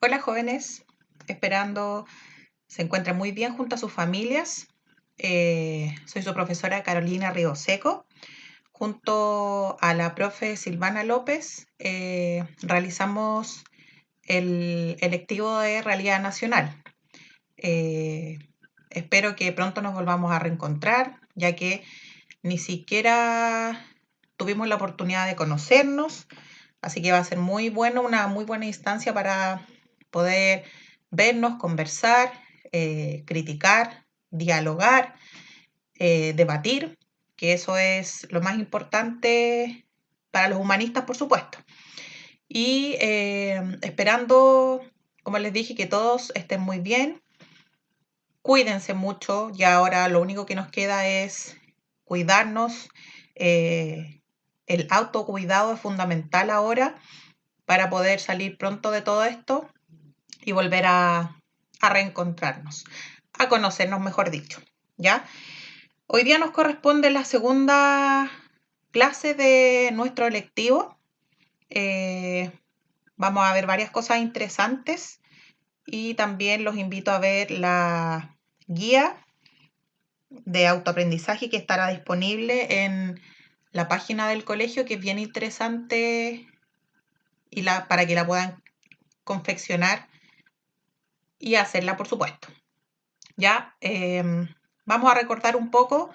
Hola jóvenes, esperando se encuentren muy bien junto a sus familias. Soy su profesora Carolina Rigoseco. Junto a la profe Silvana López realizamos el electivo de Realidad Nacional. Espero que pronto nos volvamos a reencontrar, ya que ni siquiera tuvimos la oportunidad de conocernos, así que va a ser muy bueno, una muy buena instancia para poder vernos, conversar, criticar, dialogar, debatir, que eso es lo más importante para los humanistas, por supuesto. Y esperando, como les dije, que todos estén muy bien. Cuídense mucho, y ahora lo único que nos queda es cuidarnos. El autocuidado es fundamental ahora para poder salir pronto de todo esto y volver a reencontrarnos, a conocernos, mejor dicho, ¿ya? Hoy día nos corresponde la segunda clase de nuestro electivo. Vamos a ver varias cosas interesantes y también los invito a ver la guía de autoaprendizaje que estará disponible en la página del colegio, que es bien interesante y para que la puedan confeccionar y hacerla, por supuesto. Ya vamos a recordar un poco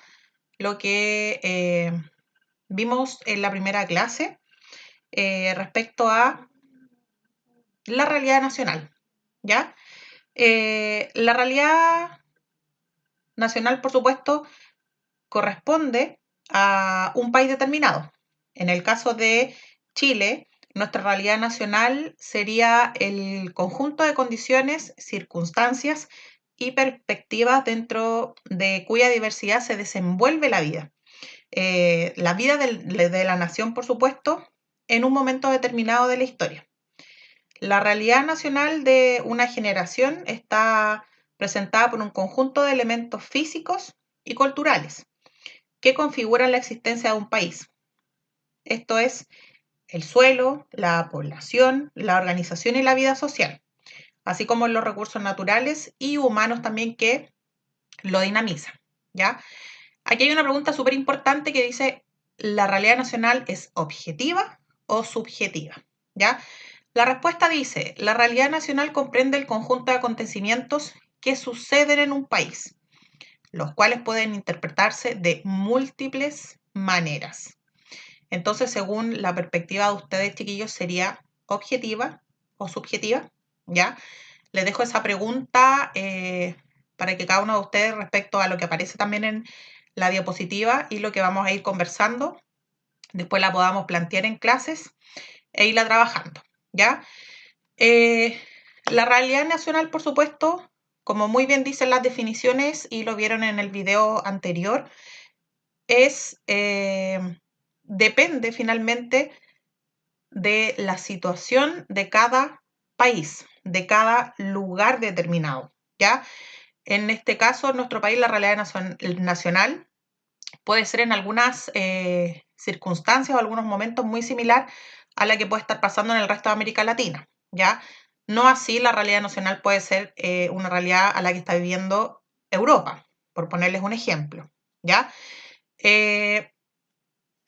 lo que vimos en la primera clase respecto a la realidad nacional. ¿Ya? La realidad nacional, por supuesto, corresponde a un país determinado. En el caso de Chile, nuestra realidad nacional sería el conjunto de condiciones, circunstancias y perspectivas dentro de cuya diversidad se desenvuelve la vida. La vida de la nación, por supuesto, en un momento determinado de la historia. La realidad nacional de una generación está presentada por un conjunto de elementos físicos y culturales que configuran la existencia de un país. Esto es el suelo, la población, la organización y la vida social, así como los recursos naturales y humanos también que lo dinamizan, ¿ya? Aquí hay una pregunta súper importante que dice, ¿la realidad nacional es objetiva o subjetiva? ¿Ya? La respuesta dice, la realidad nacional comprende el conjunto de acontecimientos que suceden en un país, los cuales pueden interpretarse de múltiples maneras. Entonces, según la perspectiva de ustedes, chiquillos, ¿sería objetiva o subjetiva? ¿Ya? Les dejo esa pregunta para que cada uno de ustedes, respecto a lo que aparece también en la diapositiva y lo que vamos a ir conversando, después la podamos plantear en clases e irla trabajando, ¿ya? La realidad nacional, por supuesto, como muy bien dicen las definiciones y lo vieron en el video anterior, depende finalmente de la situación de cada país, de cada lugar determinado, ¿ya? En este caso, en nuestro país, la realidad nacional puede ser en algunas circunstancias o algunos momentos muy similar a la que puede estar pasando en el resto de América Latina, ¿ya? No así la realidad nacional puede ser una realidad a la que está viviendo Europa, por ponerles un ejemplo, ¿ya?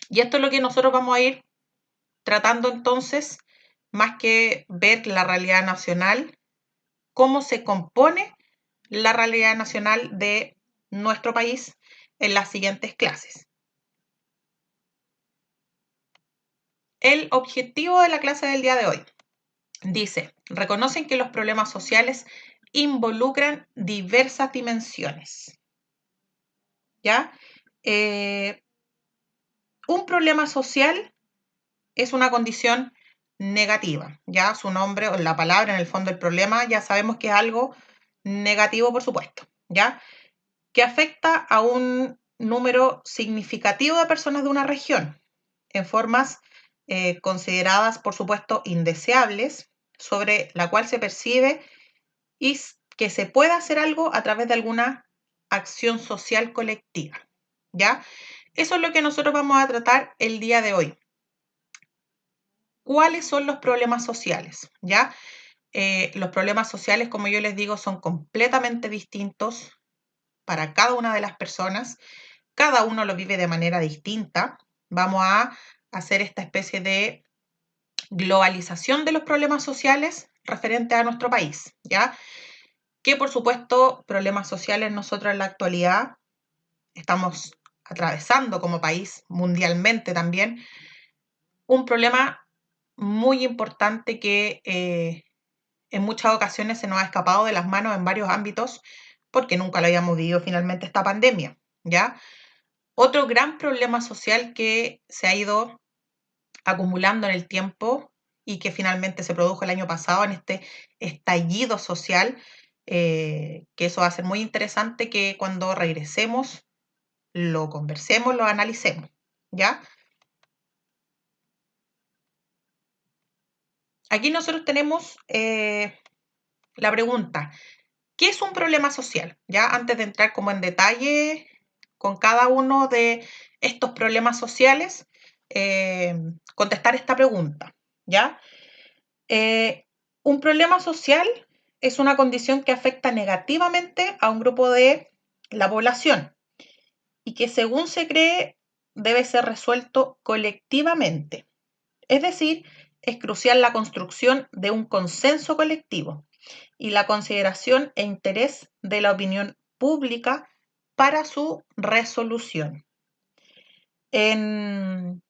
Y esto es lo que nosotros vamos a ir tratando entonces, más que ver la realidad nacional, cómo se compone la realidad nacional de nuestro país en las siguientes clases. El objetivo de la clase del día de hoy dice, reconocen que los problemas sociales involucran diversas dimensiones. ¿Ya? Un problema social es una condición negativa, ya su nombre o la palabra en el fondo del problema ya sabemos que es algo negativo, por supuesto, ya que afecta a un número significativo de personas de una región en formas consideradas, por supuesto, indeseables, sobre la cual se percibe y que se puede hacer algo a través de alguna acción social colectiva, ¿ya? Eso es lo que nosotros vamos a tratar el día de hoy. ¿Cuáles son los problemas sociales? ¿Ya? los problemas sociales, como yo les digo, son completamente distintos para cada una de las personas. Cada uno lo vive de manera distinta. Vamos a hacer esta especie de globalización de los problemas sociales referente a nuestro país, ¿ya? Que por supuesto, problemas sociales nosotros en la actualidad estamos atravesando como país, mundialmente también, un problema muy importante que en muchas ocasiones se nos ha escapado de las manos en varios ámbitos porque nunca lo habíamos vivido finalmente esta pandemia, ¿ya? Otro gran problema social que se ha ido acumulando en el tiempo y que finalmente se produjo el año pasado en este estallido social, que eso va a ser muy interesante que cuando regresemos lo conversemos, lo analicemos, ¿ya? Aquí nosotros tenemos la pregunta, ¿qué es un problema social? Ya antes de entrar como en detalle con cada uno de estos problemas sociales, contestar esta pregunta, ¿ya? Un problema social es una condición que afecta negativamente a un grupo de la población y que según se cree debe ser resuelto colectivamente. Es decir, es crucial la construcción de un consenso colectivo y la consideración e interés de la opinión pública para su resolución. En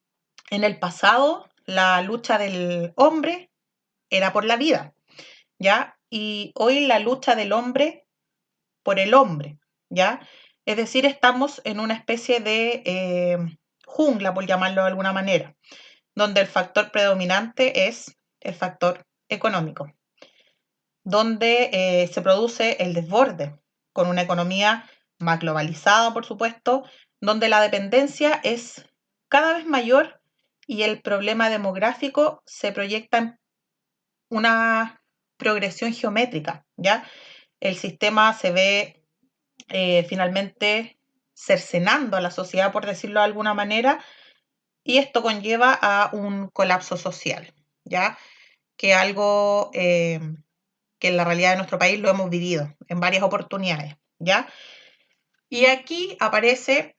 el pasado, la lucha del hombre era por la vida, ¿ya? Y hoy la lucha del hombre por el hombre, ¿ya? Es decir, estamos en una especie de jungla, por llamarlo de alguna manera, donde el factor predominante es el factor económico, donde se produce el desborde, con una economía más globalizada, por supuesto, donde la dependencia es cada vez mayor y el problema demográfico se proyecta en una progresión geométrica, ¿ya? El sistema se ve finalmente cercenando a la sociedad, por decirlo de alguna manera, y esto conlleva a un colapso social, ¿ya? Que algo que en la realidad de nuestro país lo hemos vivido en varias oportunidades, ¿ya? Y aquí aparece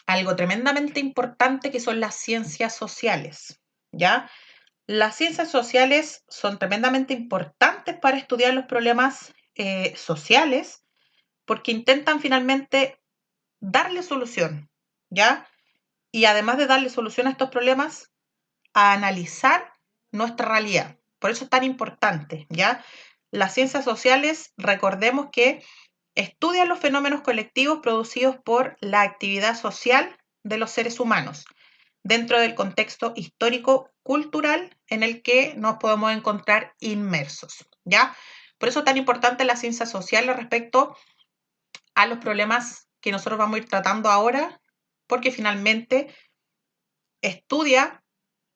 algo tremendamente importante que son las ciencias sociales, ¿ya? Las ciencias sociales son tremendamente importantes para estudiar los problemas sociales porque intentan finalmente darle solución, ¿ya? Y además de darle solución a estos problemas, a analizar nuestra realidad. Por eso es tan importante, ¿ya? Las ciencias sociales, recordemos que estudian los fenómenos colectivos producidos por la actividad social de los seres humanos dentro del contexto histórico-cultural en el que nos podemos encontrar inmersos, ¿ya? Por eso es tan importante la ciencia social respecto a los problemas que nosotros vamos a ir tratando ahora, porque finalmente estudia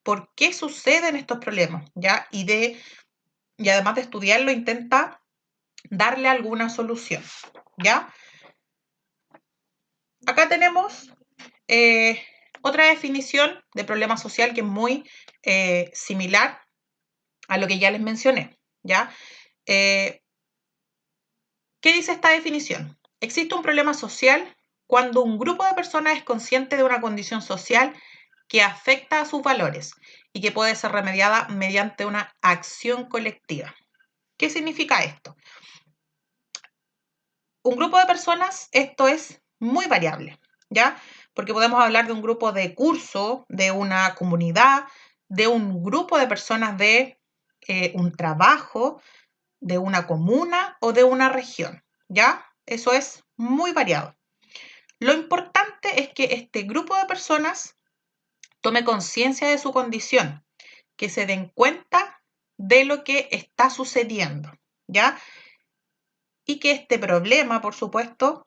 por qué suceden estos problemas, ¿ya? Y además de estudiarlo, intenta darle alguna solución, ¿ya? Acá tenemos otra definición de problema social que es muy similar a lo que ya les mencioné, ¿ya? ¿Qué dice esta definición? Existe un problema social cuando un grupo de personas es consciente de una condición social que afecta a sus valores y que puede ser remediada mediante una acción colectiva. ¿Qué significa esto? Un grupo de personas, esto es muy variable, ¿ya? Porque podemos hablar de un grupo de curso, de una comunidad, de un grupo de personas de un trabajo, de una comuna o de una región, ¿ya? Eso es muy variado. Lo importante es que este grupo de personas tome conciencia de su condición, que se den cuenta de lo que está sucediendo, ¿ya? Y que este problema, por supuesto,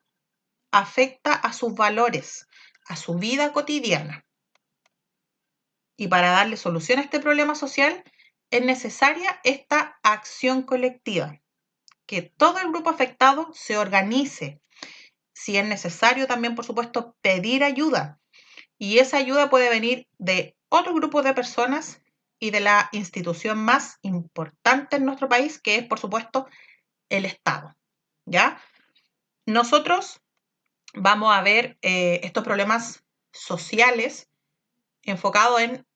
afecta a sus valores, a su vida cotidiana. Y para darle solución a este problema social, es necesaria esta acción colectiva, que todo el grupo afectado se organice. Si es necesario también, por supuesto, pedir ayuda. Y esa ayuda puede venir de otro grupo de personas y de la institución más importante en nuestro país, que es, por supuesto, el Estado, ¿ya? Nosotros vamos a ver estos problemas sociales enfocados en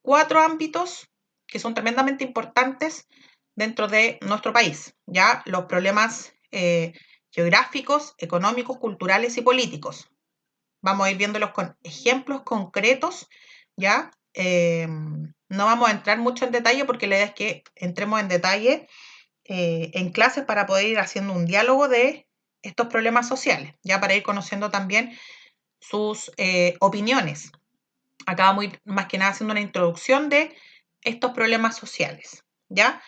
4 ámbitos que son tremendamente importantes dentro de nuestro país, ¿ya? Los problemas geográficos, económicos, culturales y políticos. Vamos a ir viéndolos con ejemplos concretos, ¿ya? No vamos a entrar mucho en detalle porque la idea es que entremos en detalle en clases para poder ir haciendo un diálogo de estos problemas sociales, ya para ir conociendo también sus opiniones. Acá vamos a ir más que nada haciendo una introducción de estos problemas sociales, ¿ya?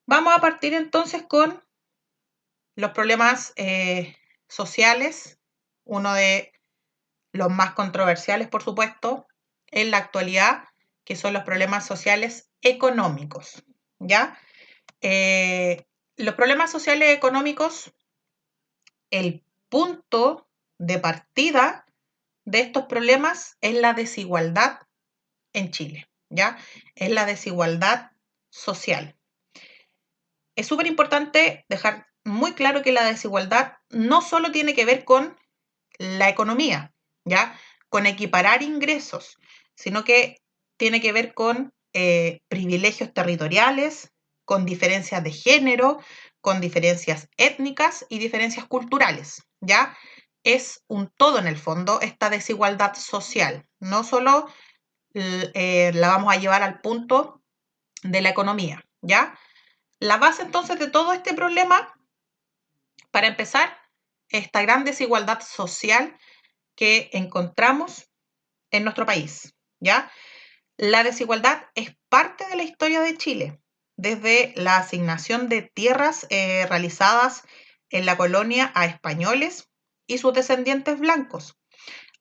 Vamos a partir entonces con los problemas sociales, uno de los más controversiales, por supuesto, en la actualidad, que son los problemas sociales económicos, ¿ya? Los problemas sociales económicos, el punto de partida de estos problemas es la desigualdad en Chile, ¿ya? Es la desigualdad social. Es súper importante dejar muy claro que la desigualdad no solo tiene que ver con la economía, ¿ya? Con equiparar ingresos, sino que tiene que ver con privilegios territoriales, con diferencias de género, con diferencias étnicas y diferencias culturales, ¿ya? Es un todo en el fondo esta desigualdad social, no solo la vamos a llevar al punto de la economía, ¿ya? La base entonces de todo este problema, para empezar, esta gran desigualdad social que encontramos en nuestro país, ¿ya? La desigualdad es parte de la historia de Chile, desde la asignación de tierras realizadas en la colonia a españoles y sus descendientes blancos.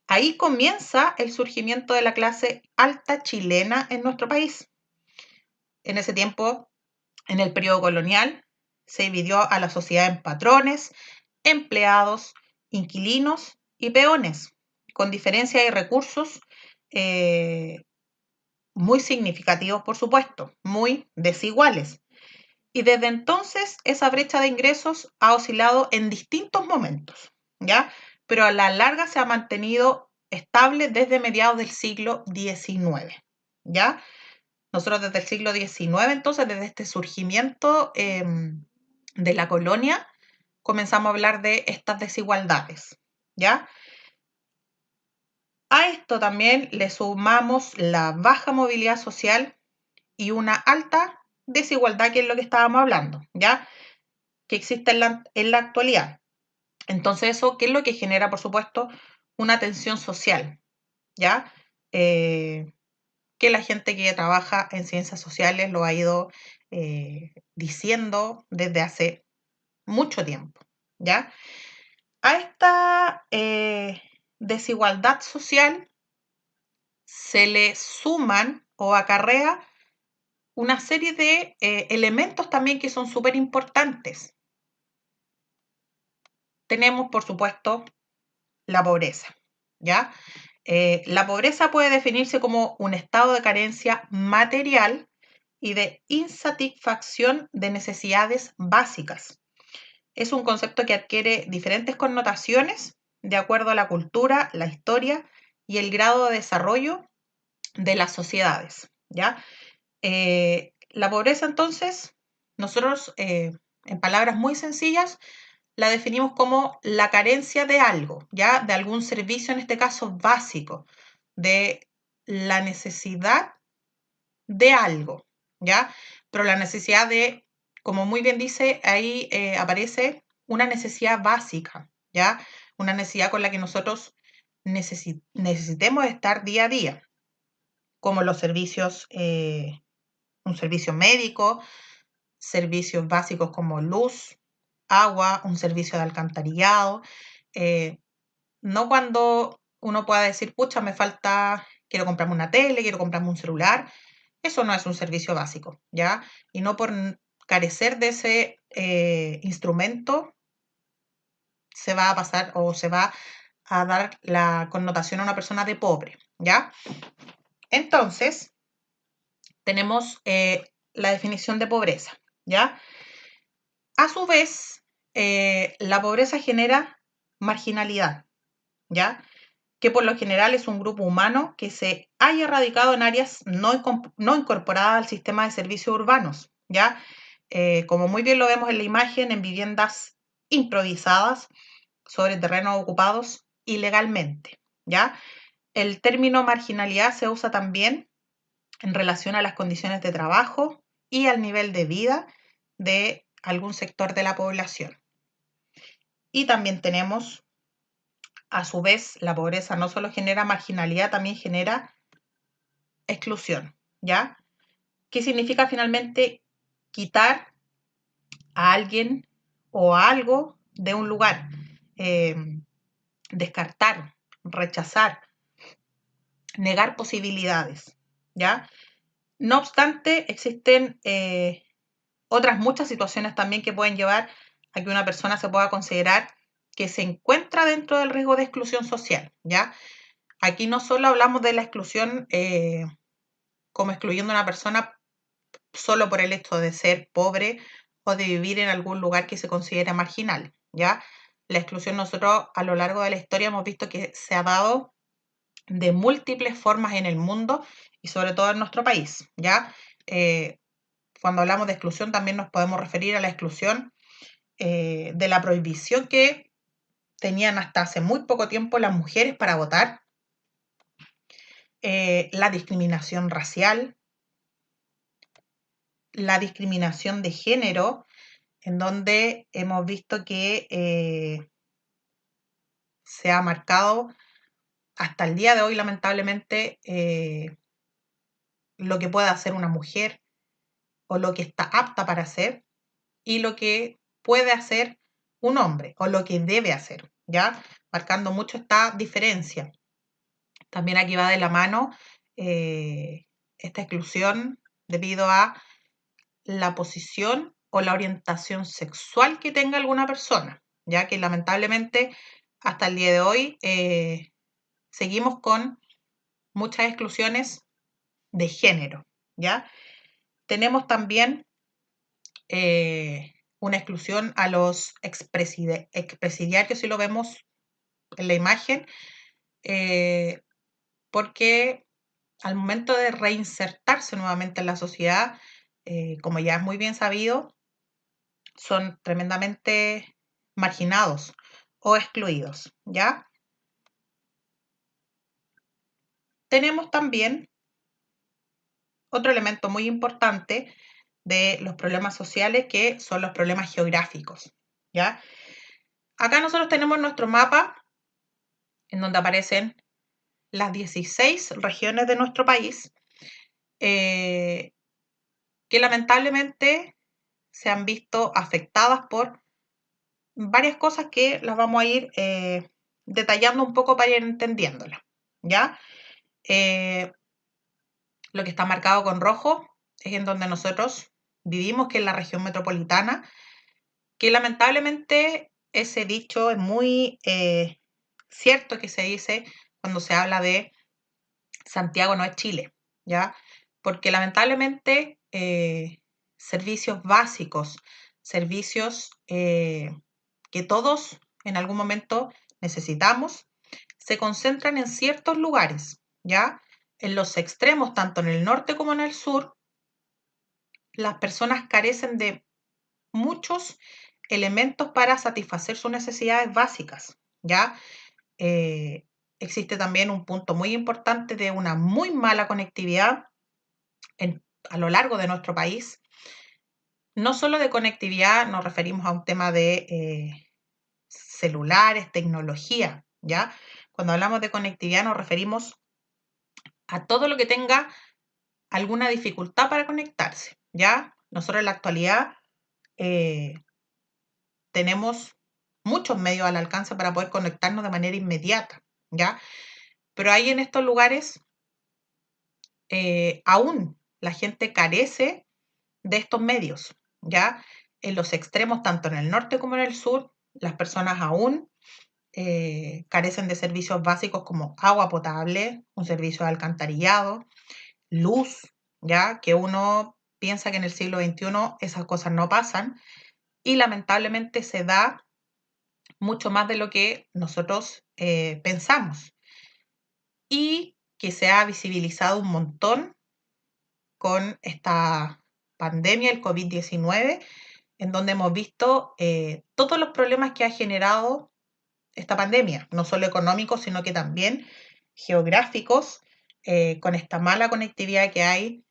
Ahí comienza el surgimiento de la clase alta chilena en nuestro país. En ese tiempo, en el periodo colonial, se dividió a la sociedad en patrones, empleados, inquilinos y peones, con diferencias y recursos muy significativos, por supuesto, muy desiguales. Y desde entonces esa brecha de ingresos ha oscilado en distintos momentos, ¿ya? Pero a la larga se ha mantenido estable desde mediados del siglo XIX, ¿ya? Nosotros desde el siglo XIX, entonces, desde este surgimiento de la colonia, comenzamos a hablar de estas desigualdades, ¿ya? A esto también le sumamos la baja movilidad social y una alta desigualdad, que es lo que estábamos hablando, ¿ya? Que existe en la actualidad. Entonces, eso, ¿qué es lo que genera, por supuesto, una tensión social, ¿ya? Que la gente que trabaja en ciencias sociales lo ha ido diciendo desde hace mucho tiempo, ¿ya? A esta desigualdad social se le suman o acarrea una serie de elementos también que son súper importantes. Tenemos, por supuesto, la pobreza, ¿ya? La pobreza puede definirse como un estado de carencia material y de insatisfacción de necesidades básicas. Es un concepto que adquiere diferentes connotaciones de acuerdo a la cultura, la historia y el grado de desarrollo de las sociedades, ¿ya? La pobreza, entonces, nosotros, en palabras muy sencillas, la definimos como la carencia de algo, ¿ya? De algún servicio, en este caso básico, de la necesidad de algo, ¿ya? Pero la necesidad de, como muy bien dice, ahí aparece una necesidad básica, ¿ya? Una necesidad con la que nosotros necesitemos estar día a día, como los servicios, un servicio médico, servicios básicos como luz, agua, un servicio de alcantarillado. eh, no cuando uno pueda decir, pucha, me falta, quiero comprarme una tele, quiero comprarme un celular. Eso no es un servicio básico, ¿ya? Y no por carecer de ese instrumento se va a pasar o se va a dar la connotación a una persona de pobre, ¿ya? Entonces, tenemos la definición de pobreza, ¿ya? A su vez, la pobreza genera marginalidad, ¿ya? Que por lo general es un grupo humano que se haya radicado en áreas no incorporadas al sistema de servicios urbanos, ¿ya? Como muy bien lo vemos en la imagen, en viviendas improvisadas sobre terrenos ocupados ilegalmente, ¿ya? El término marginalidad se usa también en relación a las condiciones de trabajo y al nivel de vida de algún sector de la población. Y también tenemos, a su vez, la pobreza no solo genera marginalidad, también genera exclusión, ¿ya? ¿Qué significa finalmente quitar a alguien o a algo de un lugar? Descartar, rechazar, negar posibilidades, ¿ya? No obstante, existen otras muchas situaciones también que pueden llevar a que una persona se pueda considerar que se encuentra dentro del riesgo de exclusión social, ¿ya? Aquí no solo hablamos de la exclusión como excluyendo a una persona solo por el hecho de ser pobre o de vivir en algún lugar que se considera marginal, ¿ya? La exclusión nosotros a lo largo de la historia hemos visto que se ha dado de múltiples formas en el mundo y sobre todo en nuestro país, ¿ya? Cuando hablamos de exclusión también nos podemos referir a la exclusión de la prohibición que tenían hasta hace muy poco tiempo las mujeres para votar, la discriminación racial, la discriminación de género, en donde hemos visto que se ha marcado hasta el día de hoy, lamentablemente, lo que puede hacer una mujer o lo que está apta para hacer y lo que puede hacer un hombre o lo que debe hacer, ¿ya? Marcando mucho esta diferencia. También aquí va de la mano esta exclusión debido a la posición o la orientación sexual que tenga alguna persona, ya que lamentablemente hasta el día de hoy seguimos con muchas exclusiones de género, ¿ya? Tenemos también una exclusión a los expresidiarios, si lo vemos en la imagen, porque al momento de reinsertarse nuevamente en la sociedad, como ya es muy bien sabido, son tremendamente marginados o excluidos, ¿ya? Tenemos también otro elemento muy importante de los problemas sociales que son los problemas geográficos, ¿ya? Acá nosotros tenemos nuestro mapa en donde aparecen las 16 regiones de nuestro país que lamentablemente se han visto afectadas por varias cosas que las vamos a ir detallando un poco para ir entendiéndolas, ¿ya? Lo que está marcado con rojo es en donde nosotros vivimos, que es la región metropolitana, que lamentablemente ese dicho es muy cierto que se dice cuando se habla de Santiago no es Chile, ¿ya? Porque lamentablemente servicios básicos, servicios que todos en algún momento necesitamos, se concentran en ciertos lugares, ¿ya? En los extremos, tanto en el norte como en el sur, las personas carecen de muchos elementos para satisfacer sus necesidades básicas, ¿ya? Eh, existe también un punto muy importante de una muy mala conectividad a lo largo de nuestro país. No solo de conectividad, nos referimos a un tema de celulares, tecnología, ¿ya? Cuando hablamos de conectividad nos referimos a todo lo que tenga alguna dificultad para conectarse, ¿ya? Nosotros en la actualidad tenemos muchos medios al alcance para poder conectarnos de manera inmediata, ¿ya? Pero ahí en estos lugares aún la gente carece de estos medios, ¿ya? En los extremos, tanto en el norte como en el sur, las personas aún carecen de servicios básicos como agua potable, un servicio de alcantarillado, luz, ya que uno piensa que en el siglo XXI esas cosas no pasan y lamentablemente se da mucho más de lo que nosotros pensamos y que se ha visibilizado un montón con esta pandemia, el COVID-19, en donde hemos visto todos los problemas que ha generado esta pandemia, no solo económicos, sino que también geográficos, con esta mala conectividad que hay,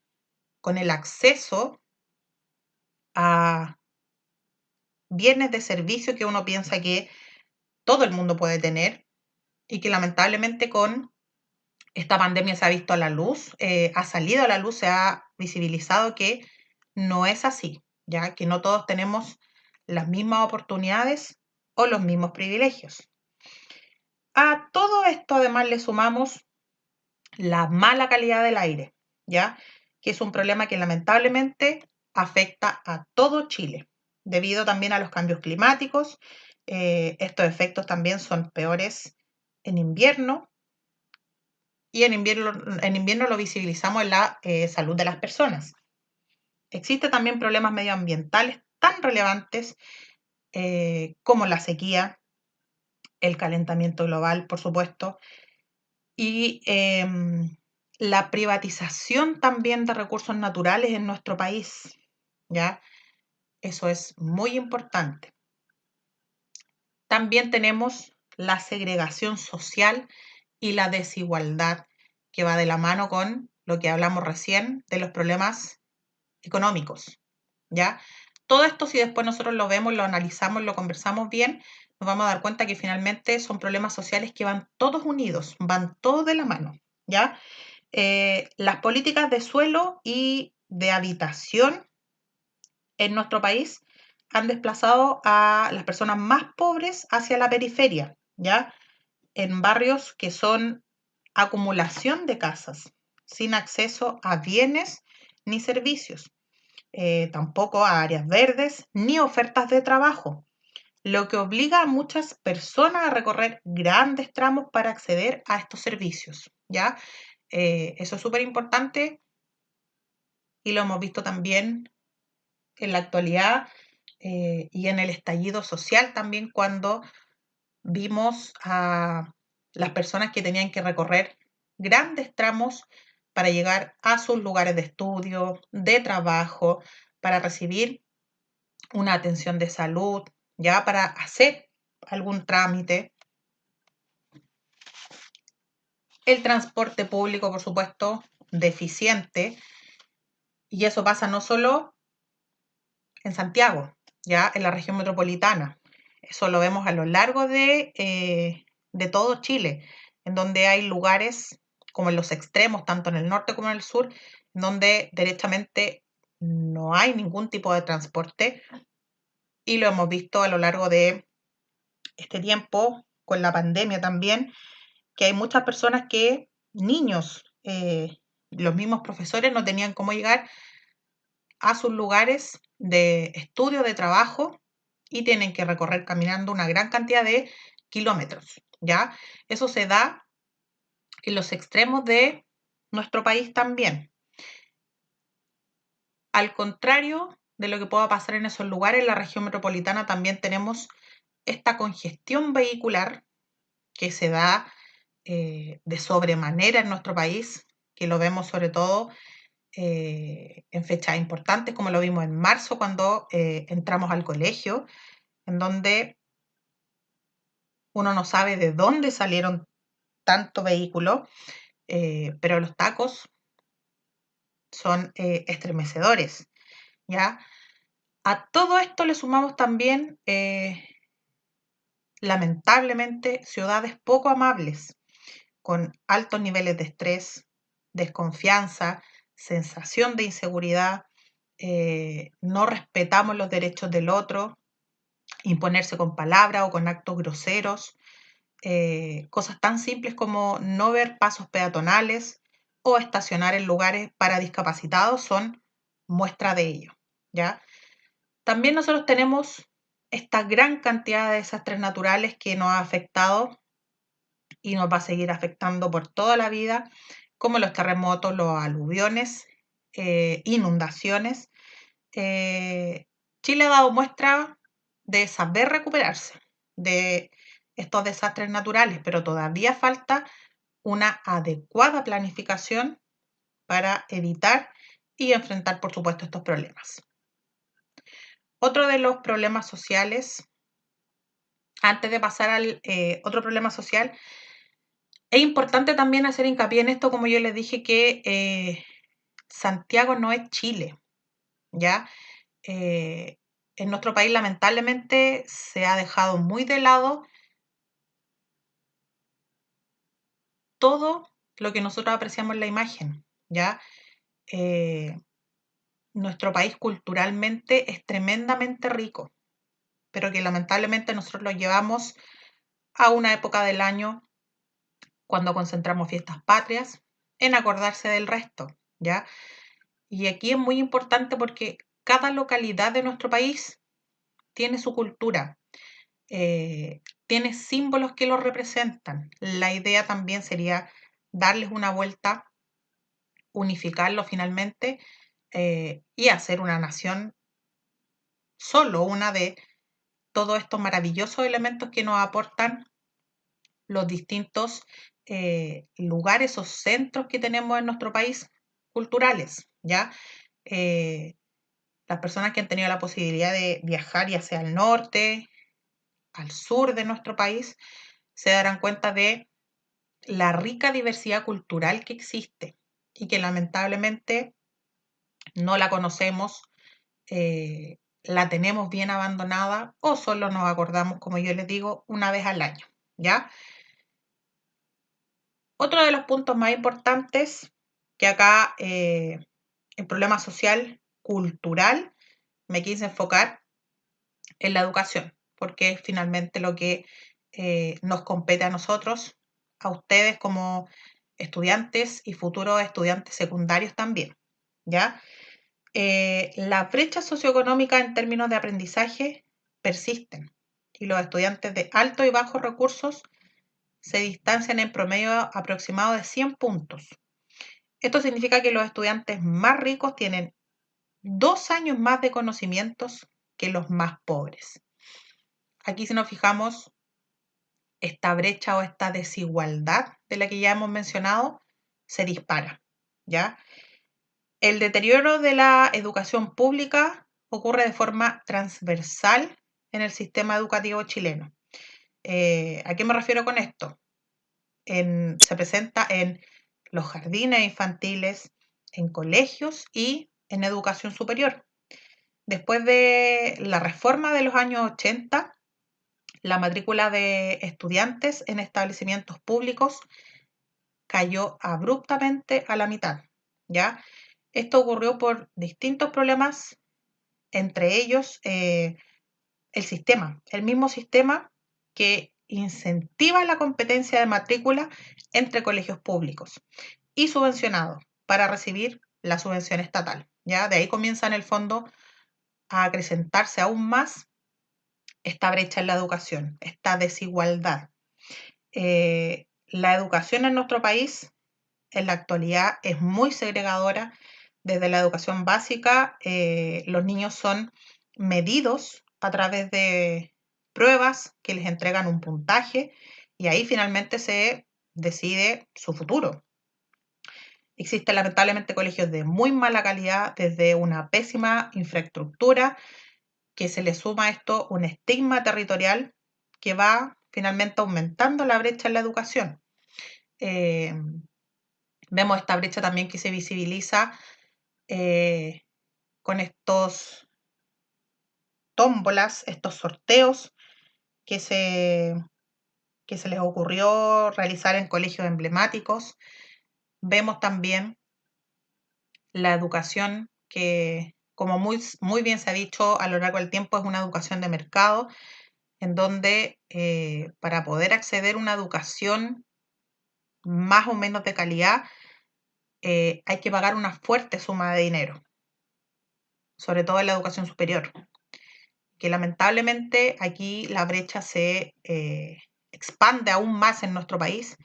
con el acceso a bienes de servicio que uno piensa que todo el mundo puede tener y que lamentablemente con esta pandemia se ha visto a la luz, ha salido a la luz, se ha visibilizado que no es así, ya que no todos tenemos las mismas oportunidades o los mismos privilegios. A todo esto además le sumamos la mala calidad del aire, ¿ya? Que es un problema que lamentablemente afecta a todo Chile, debido también a los cambios climáticos. Estos efectos también son peores en invierno y en invierno lo visibilizamos en la salud de las personas. Existen también problemas medioambientales tan relevantes como la sequía, el calentamiento global, por supuesto, y la privatización también de recursos naturales en nuestro país, ¿ya? Eso es muy importante. También tenemos la segregación social y la desigualdad que va de la mano con lo que hablamos recién de los problemas económicos, ¿ya? Todo esto, si después nosotros lo vemos, lo analizamos, lo conversamos bien, nos vamos a dar cuenta que finalmente son problemas sociales que van todos unidos, van todos de la mano, ¿ya? Las políticas de suelo y de habitación en nuestro país han desplazado a las personas más pobres hacia la periferia, ¿ya? En barrios que son acumulación de casas, sin acceso a bienes ni servicios, tampoco a áreas verdes ni ofertas de trabajo, lo que obliga a muchas personas a recorrer grandes tramos para acceder a estos servicios, ¿ya? Eso es súper importante y lo hemos visto también en la actualidad y en el estallido social también cuando vimos a las personas que tenían que recorrer grandes tramos para llegar a sus lugares de estudio, de trabajo, para recibir una atención de salud, ya para hacer algún trámite. El transporte público, por supuesto, deficiente, y eso pasa no solo en Santiago, ya en la región metropolitana. Eso lo vemos a lo largo de todo Chile, en donde hay lugares como en los extremos, tanto en el norte como en el sur, donde derechamente no hay ningún tipo de transporte y lo hemos visto a lo largo de este tiempo con la pandemia también, que hay muchas personas que, niños, los mismos profesores no tenían cómo llegar a sus lugares de estudio, de trabajo, y tienen que recorrer caminando una gran cantidad de kilómetros, ¿ya? Eso se da en los extremos de nuestro país también. Al contrario de lo que pueda pasar en esos lugares, en la región metropolitana también tenemos esta congestión vehicular que se da de sobremanera en nuestro país, que lo vemos sobre todo en fechas importantes, como lo vimos en marzo cuando entramos al colegio, en donde uno no sabe de dónde salieron tanto vehículo, pero los tacos son estremecedores, ¿ya? A todo esto le sumamos también, lamentablemente, ciudades poco amables, con altos niveles de estrés, desconfianza, sensación de inseguridad, no respetamos los derechos del otro, imponerse con palabras o con actos groseros, cosas tan simples como no ver pasos peatonales o estacionar en lugares para discapacitados son muestra de ello, ¿ya? También nosotros tenemos esta gran cantidad de desastres naturales que nos ha afectado y nos va a seguir afectando por toda la vida, como los terremotos, los aluviones, inundaciones, Chile ha dado muestra de saber recuperarse de estos desastres naturales, pero todavía falta una adecuada planificación para evitar y enfrentar, por supuesto, estos problemas. Otro de los problemas sociales, antes de pasar al otro problema social, es importante también hacer hincapié en esto, como yo les dije, que Santiago no es Chile, ¿ya? En nuestro país, lamentablemente, se ha dejado muy de lado todo lo que nosotros apreciamos en la imagen, ¿ya? Nuestro país culturalmente es tremendamente rico, pero que lamentablemente nosotros lo llevamos a una época del año cuando concentramos fiestas patrias en acordarse del resto, ¿ya? Y aquí es muy importante porque cada localidad de nuestro país tiene su cultura, tiene símbolos que los representan. La idea también sería darles una vuelta, unificarlo finalmente y hacer una nación solo, una de todos estos maravillosos elementos que nos aportan los distintos lugares o centros que tenemos en nuestro país culturales, ¿ya? Las personas que han tenido la posibilidad de viajar ya sea al norte, al sur de nuestro país, se darán cuenta de la rica diversidad cultural que existe y que lamentablemente no la conocemos, la tenemos bien abandonada o solo nos acordamos, como yo les digo, una vez al año, ¿ya? Otro de los puntos más importantes que acá el problema social, cultural, me quise enfocar en la educación, porque es finalmente lo que nos compete a nosotros, a ustedes como estudiantes y futuros estudiantes secundarios también, ¿ya? Las brechas socioeconómicas en términos de aprendizaje persisten y los estudiantes de altos y bajos recursos se distancian en promedio aproximado de 100 puntos. Esto significa que los estudiantes más ricos tienen 2 años más de conocimientos que los más pobres. Aquí, si nos fijamos, esta brecha o esta desigualdad de la que ya hemos mencionado se dispara, ¿ya? El deterioro de la educación pública ocurre de forma transversal en el sistema educativo chileno. ¿A qué me refiero con esto? Se presenta en los jardines infantiles, en colegios y en educación superior. Después de la reforma de los años 80, la matrícula de estudiantes en establecimientos públicos cayó abruptamente a la mitad, ¿ya? Esto ocurrió por distintos problemas, entre ellos el mismo sistema que incentiva la competencia de matrícula entre colegios públicos y subvencionados para recibir la subvención estatal, ¿ya? De ahí comienza en el fondo a acrecentarse aún más esta brecha en la educación, esta desigualdad. La educación en nuestro país en la actualidad es muy segregadora. Desde la educación básica, los niños son medidos a través de pruebas que les entregan un puntaje y ahí finalmente se decide su futuro. Existen lamentablemente colegios de muy mala calidad, desde una pésima infraestructura, que se le suma a esto un estigma territorial que va finalmente aumentando la brecha en la educación. Vemos esta brecha también que se visibiliza con estos tómbolas, estos sorteos que que se les ocurrió realizar en colegios emblemáticos. Vemos también la educación que, como muy bien se ha dicho a lo largo del tiempo, es una educación de mercado, en donde para poder acceder a una educación más o menos de calidad, hay que pagar una fuerte suma de dinero, sobre todo en la educación superior, que lamentablemente aquí la brecha se expande aún más en nuestro país,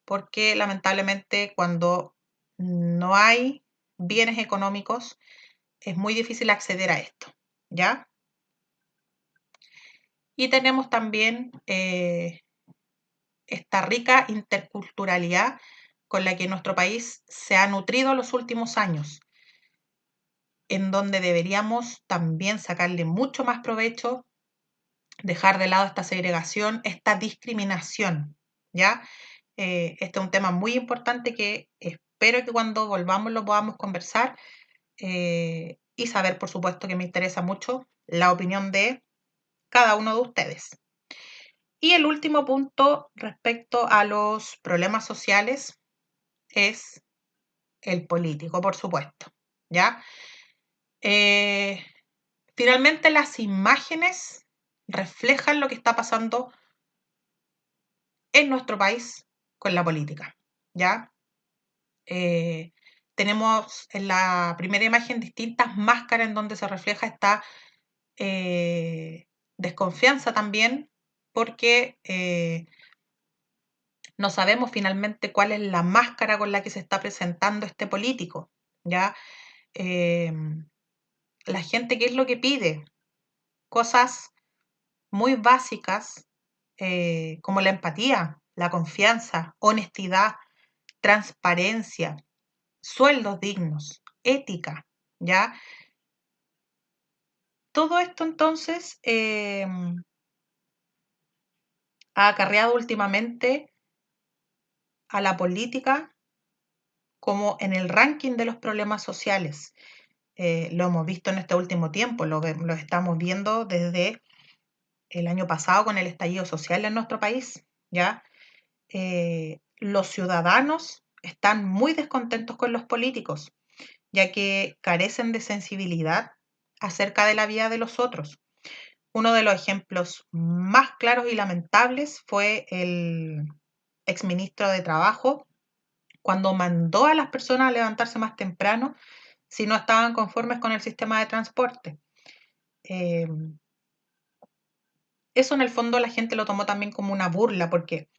porque lamentablemente cuando no hay bienes económicos, es muy difícil acceder a esto, ¿ya? Y tenemos también esta rica interculturalidad con la que nuestro país se ha nutrido los últimos años, en donde deberíamos también sacarle mucho más provecho, dejar de lado esta segregación, esta discriminación, ¿ya? Este es un tema muy importante que espero que cuando volvamos lo podamos conversar y saber, por supuesto, que me interesa mucho la opinión de cada uno de ustedes. Y el último punto respecto a los problemas sociales es el político, por supuesto, ¿ya? Finalmente las imágenes reflejan lo que está pasando en nuestro país con la política, ¿ya? Tenemos en la primera imagen distintas máscaras en donde se refleja esta desconfianza también, porque no sabemos finalmente cuál es la máscara con la que se está presentando este político, ¿ya? La gente, ¿qué es lo que pide? Cosas muy básicas como la empatía, la confianza, honestidad, transparencia, sueldos dignos, ética, ¿ya? Todo esto entonces ha acarreado últimamente a la política como en el ranking de los problemas sociales. Lo hemos visto en este último tiempo, lo estamos viendo desde el año pasado con el estallido social en nuestro país, ¿ya? Los ciudadanos están muy descontentos con los políticos, ya que carecen de sensibilidad acerca de la vida de los otros. Uno de los ejemplos más claros y lamentables fue el exministro de Trabajo, cuando mandó a las personas a levantarse más temprano si no estaban conformes con el sistema de transporte. Eso en el fondo la gente lo tomó también como una burla, porque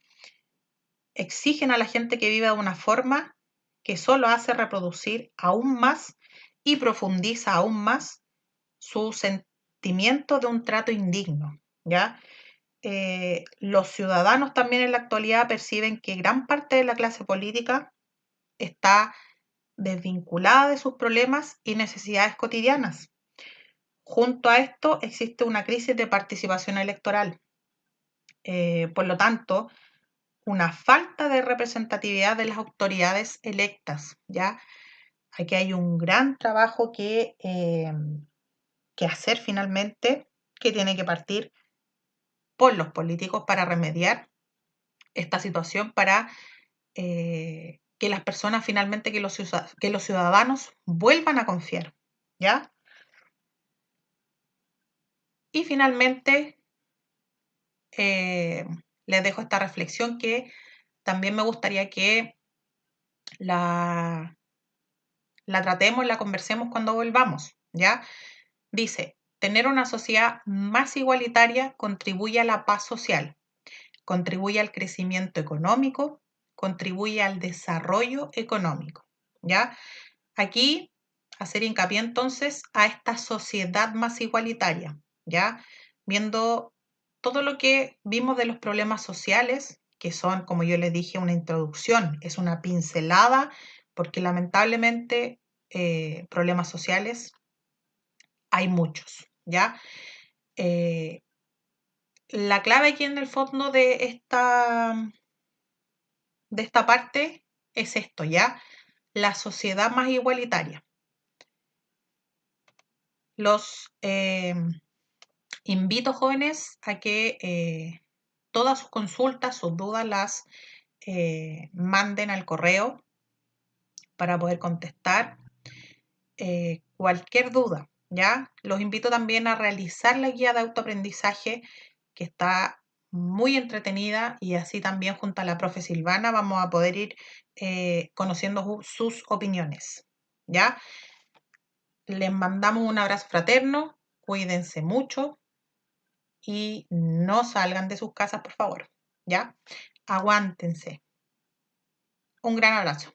exigen a la gente que viva de una forma que solo hace reproducir aún más y profundiza aún más su sentimiento de un trato indigno, ¿ya? Los ciudadanos también en la actualidad perciben que gran parte de la clase política está desvinculada de sus problemas y necesidades cotidianas. Junto a esto existe una crisis de participación electoral. Por lo tanto, una falta de representatividad de las autoridades electas, ¿ya? Aquí hay un gran trabajo que hacer finalmente, que tiene que partir por los políticos para remediar esta situación, para que las personas finalmente, que los ciudadanos vuelvan a confiar, ¿ya? Y finalmente, les dejo esta reflexión que también me gustaría que la tratemos, la conversemos cuando volvamos, ¿ya? Dice, tener una sociedad más igualitaria contribuye a la paz social, contribuye al crecimiento económico, contribuye al desarrollo económico, ¿ya? Aquí hacer hincapié entonces a esta sociedad más igualitaria, ¿ya? Viendo todo lo que vimos de los problemas sociales, que son, como yo les dije, una introducción, es una pincelada, porque lamentablemente problemas sociales hay muchos, ¿ya? La clave aquí en el fondo de esta parte es esto, ¿ya? La sociedad más igualitaria. Los invito, jóvenes, a que todas sus consultas, sus dudas las manden al correo para poder contestar cualquier duda, ¿ya? Los invito también a realizar la guía de autoaprendizaje, que está muy entretenida, y así también junto a la profe Silvana vamos a poder ir conociendo sus opiniones, ¿ya? Les mandamos un abrazo fraterno, cuídense mucho y no salgan de sus casas, por favor, ¿ya? Aguántense. Un gran abrazo.